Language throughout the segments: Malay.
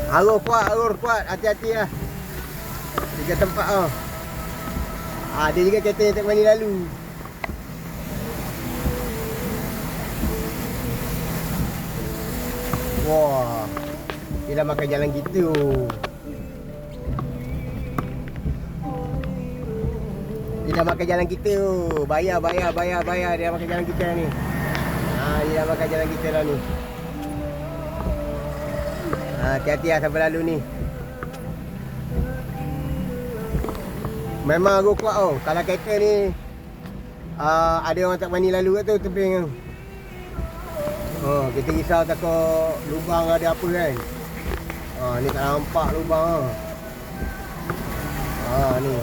Arus kuat. Hati-hati lah. 3 tempat tau. Ada juga kereta yang tak berani lalu. Wah, dia dah makan jalan kita. Dia dah makan jalan kita. Bayar. Dia dah makan jalan kita ni. Dia dah makan jalan kita dah ni. Hati-hati lah sampai lalu ni. Memang arus kuat tau. Kalau kereta ni ada orang tak berani lalu kat tu tebing tu. Kita risau takut lubang ada apa kan. Ni tak nampak lubang ni.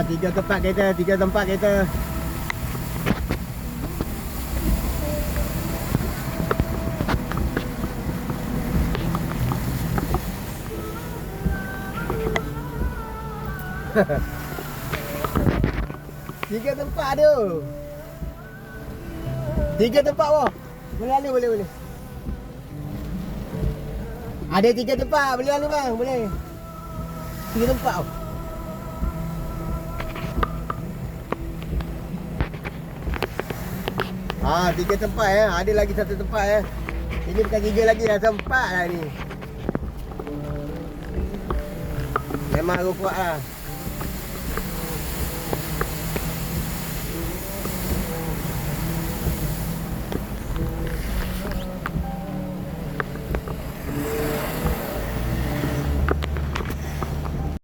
Tiga tempat kereta. Tiga tempat tu. 3 tempat wah. Boleh. Ada 3 tempat, boleh lalu bang, boleh. 3 tempat tau. Tiga tempat ada lagi 1 tempat Ini bukan 3 lagi dah, 4 lah ni. Memang arus kuat lah.